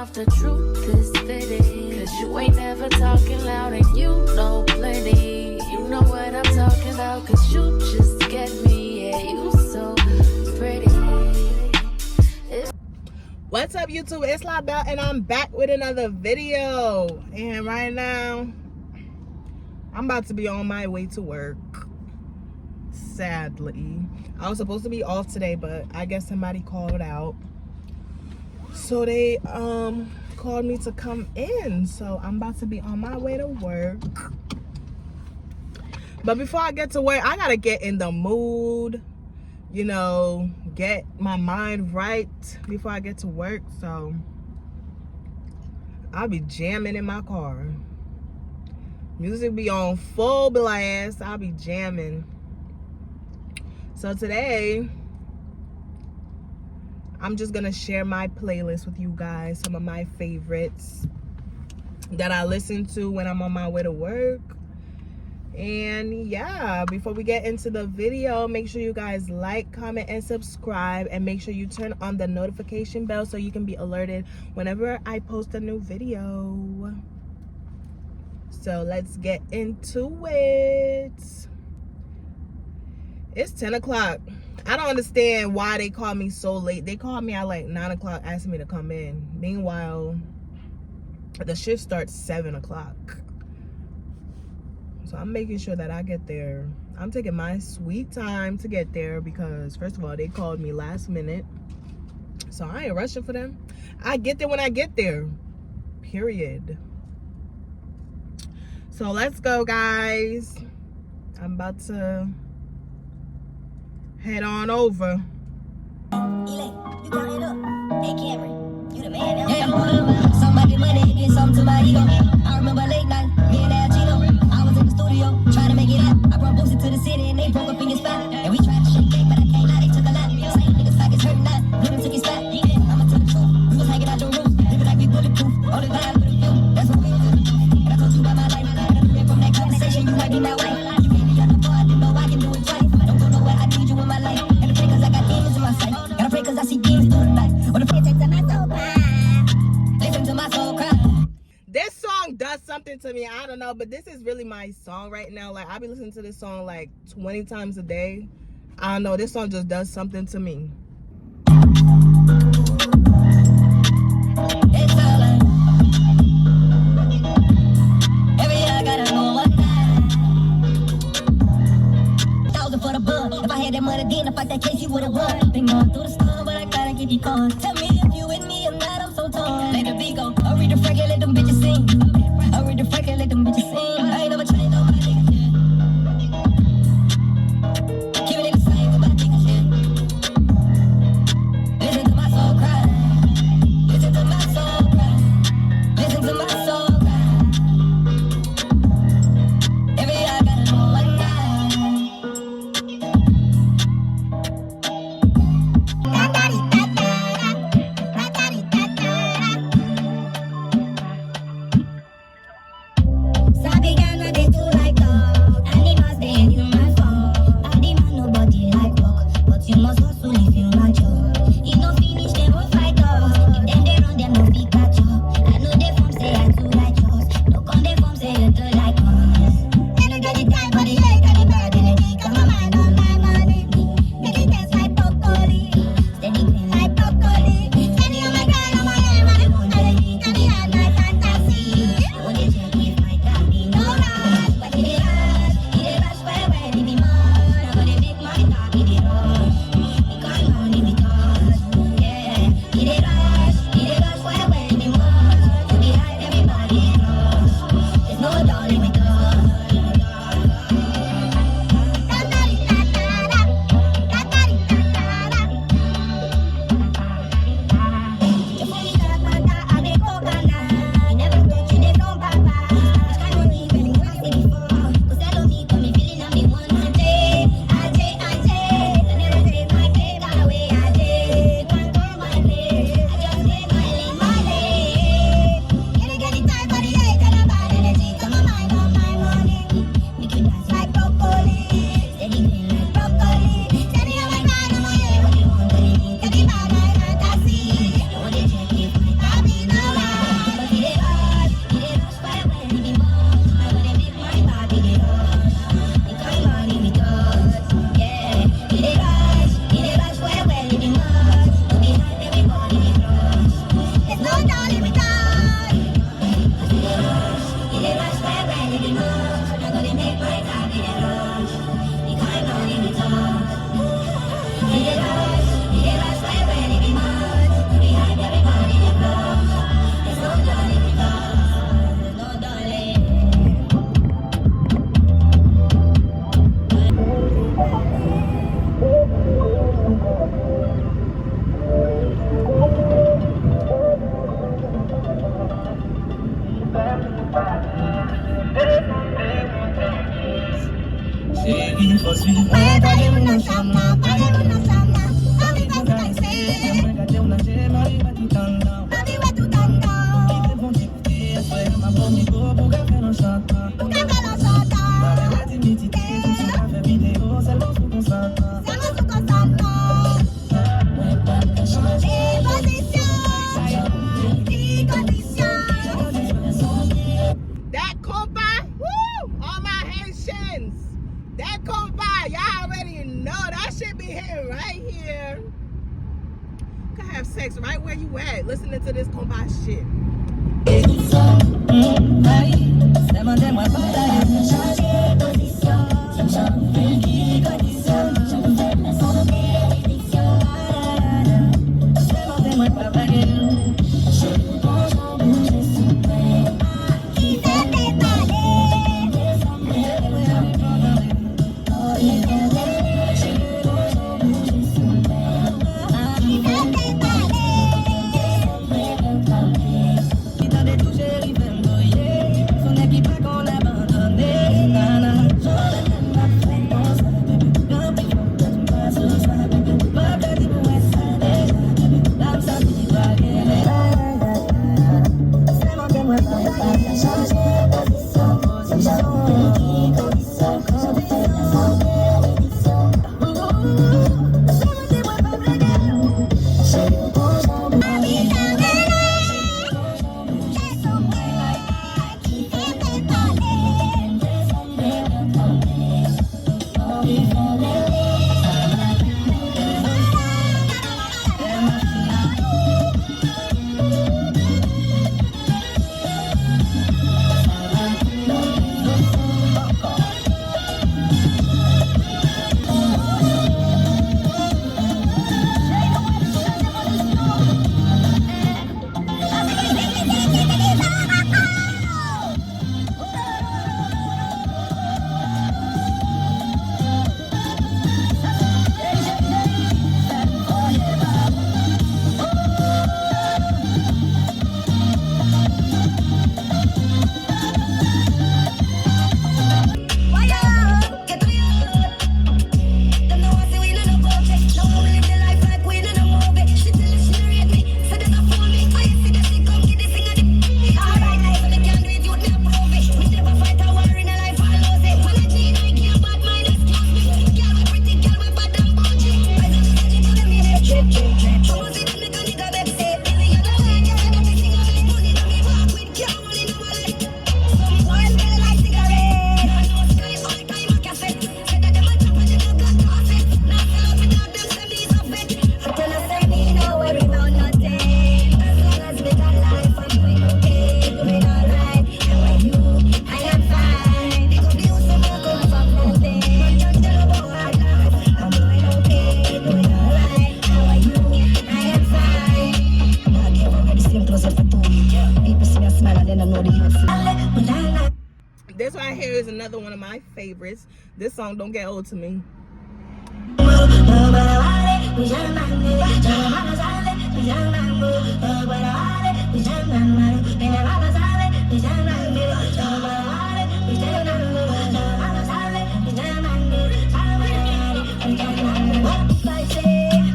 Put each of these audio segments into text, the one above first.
off, the truth is fitting. Cause you ain't never talking loud and you know plenty. You know what I'm talking about, cause you just get me. Yeah, you so pretty. What's up, YouTube? It's LaBelle and I'm back with another video. And right now, I'm about to be on my way to work. Sadly, I was supposed to be off today, but I guess somebody called out. So they called me to come in. So I'm about to be on my way to work. But before I get to work, I gotta get in the mood, you know, get my mind right before I get to work. So I'll be jamming in my car. Music be on full blast. I'll be jamming. So today, I'm just gonna share my playlist with you guys, some of my favorites that I listen to when I'm on my way to work. And yeah, before we get into the video, make sure you guys like, comment, and subscribe, and make sure you turn on the notification bell so you can be alerted whenever I post a new video. So let's get into it. It's 10 o'clock. I don't understand why they call me so late. They called me at like 9 o'clock asking me to come in. Meanwhile, the shift starts 7 o'clock. So I'm making sure that I get there. I'm taking my sweet time to get there because, first of all, they called me last minute. So I ain't rushing for them. I get there when I get there. Period. So let's go, guys. I'm about to head on over. You got it up. Hey, Cameron, you the man now. Yeah, somebody money, get something to my ego. I remember late night, me and Al Gino. I was in the studio, trying to make it out. I brought Boosie to the city and they broke up in your spot. And we tried to shake cake, but I can't lie, they took a lot. Same niggas like it's hurting now. Blue took his spot. I'ma tell the truth. We was hanging out your roof. Living like we bulletproof. Only vibe with a view. That's what we was gonna do. And I told you about my life. And from that conversation, you might be my wife. You gave me your number, I didn't know I can do it twice. Don't go nowhere, I need you in my life. And I pray cause I got demons in my sight. Gotta pray cause I see demons through the night. Or the prayer takes to my soul cry. Listen to my soul cry. This song does something to me. I don't know, but this is really my song right now. Like, I be listening to this song like 20 times a day. I don't know, this song just does something to me. It's all like every year I gotta know what time. 1,000 for the bug. If I had that money then, to fight that case, you would've won. Been going through the storm, but I gotta keep you calm. Tell me if you with me or not, I'm so torn. Let the beat go. I'll read the Frank and let them bitches sing. I'll read the Frank and let them bitches sing. I ain't never changed on my niggas, yeah. Keeping it the same with my niggas, yeah. that listening to this compa shit. This right here is another one of my favorites. This song don't get old to me.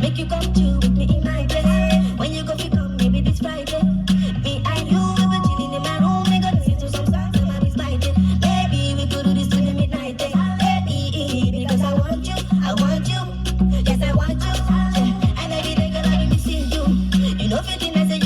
Make you come to with me in my place. When you go, you come, maybe this Friday. Me and you, we were chilling in my room. We gonna listen to some songs, somebody's biting. Baby, we could do this till the midnight. Baby, because I want you, yes, I want you. And every day, girl, I be missing you. You know, 15 I say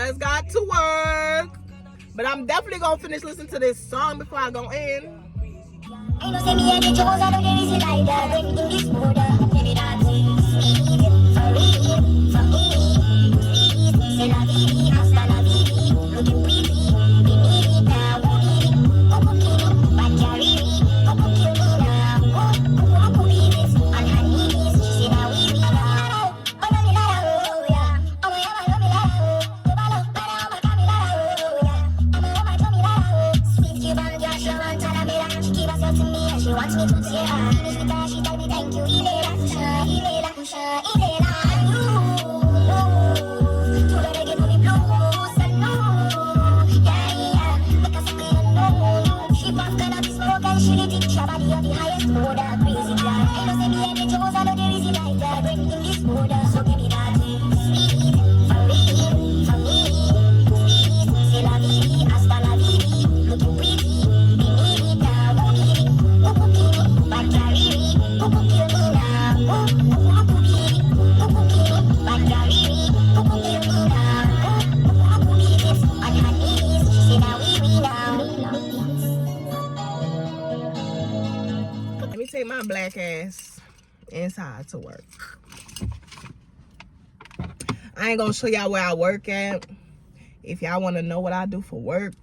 just got to work. But I'm definitely gonna finish listening to this song before I go in. Ain't no say me and the Jones, I know there is a light that bring in this border. Maybe that's sweet, for real, for me. Sweet, c'est la vie, hasta la vie. Looking pretty, we need it now, we need it. Coco kill me, but carry me. Coco kill me now. Coco beat it, on her knees. She say now we now. Oh, love me like oh, yeah. Oh, my, love me like oh. You balo, better, oh, my, come me like oh, yeah. Oh, my, come me like oh. Sweet Cuban girl, she want to me like she keep herself to me and she wants me to tear her. Finish with her, she tell me thank you. Ilela kusha, ilela kusha, ilela. To the reggae, to the blues, and no, yeah, yeah. Make us feel no. She puff cannabis smoke and she lit it. Her body on the highest order, crazy girl. Ain't no say me and the Jones, I know there is a light that bring in this border. So give me that sweet, for real, for me. Sweet, c'est la vie, hasta la vie. Looking pretty, we need it now, we need it. Coco kill me, but carry me. Coco kill me now, Coco beat it. Coco kill me, but carry me. Coco kill me now, Coco beat it. On her knees, she say now we now. Let me take my black ass inside to work. I ain't gonna show y'all where I work at. If y'all want to know what I do for work,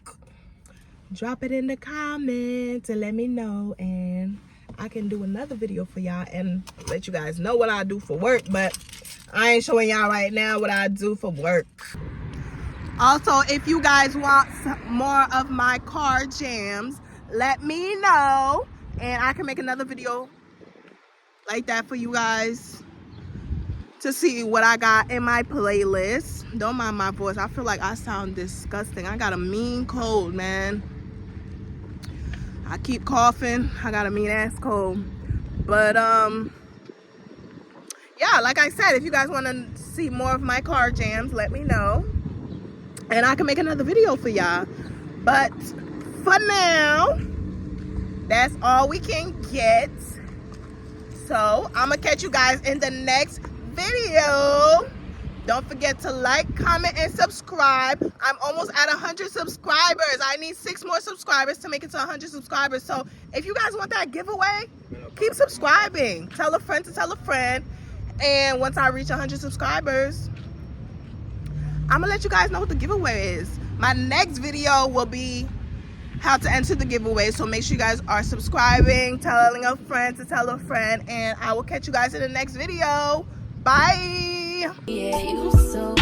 drop it in the comments and let me know, and I can do another video for y'all and let you guys know what I do for work. But I ain't showing y'all right now what I do for work. Also, if you guys want more of my car jams, let me know and I can make another video like that for you guys to see what I got in my playlist. Don't mind my voice. I feel like I sound disgusting. I got a mean cold, man. I keep coughing. I got a mean ass cold. But yeah, like I said, if you guys want to see more of my car jams, let me know and I can make another video for y'all. But for now, that's all we can get. So I'm gonna catch you guys in the next video. Don't forget to like, comment, and subscribe. I'm almost at 100 subscribers. I need 6 more subscribers to make it to 100 subscribers. So if you guys want that giveaway, keep subscribing. Tell a friend to tell a friend. And once I reach 100 subscribers, I'm gonna let you guys know what the giveaway is. My next video will be how to enter the giveaway. So make sure you guys are subscribing, telling a friend to tell a friend, and I will catch you guys in the next video. Bye. Yeah, you so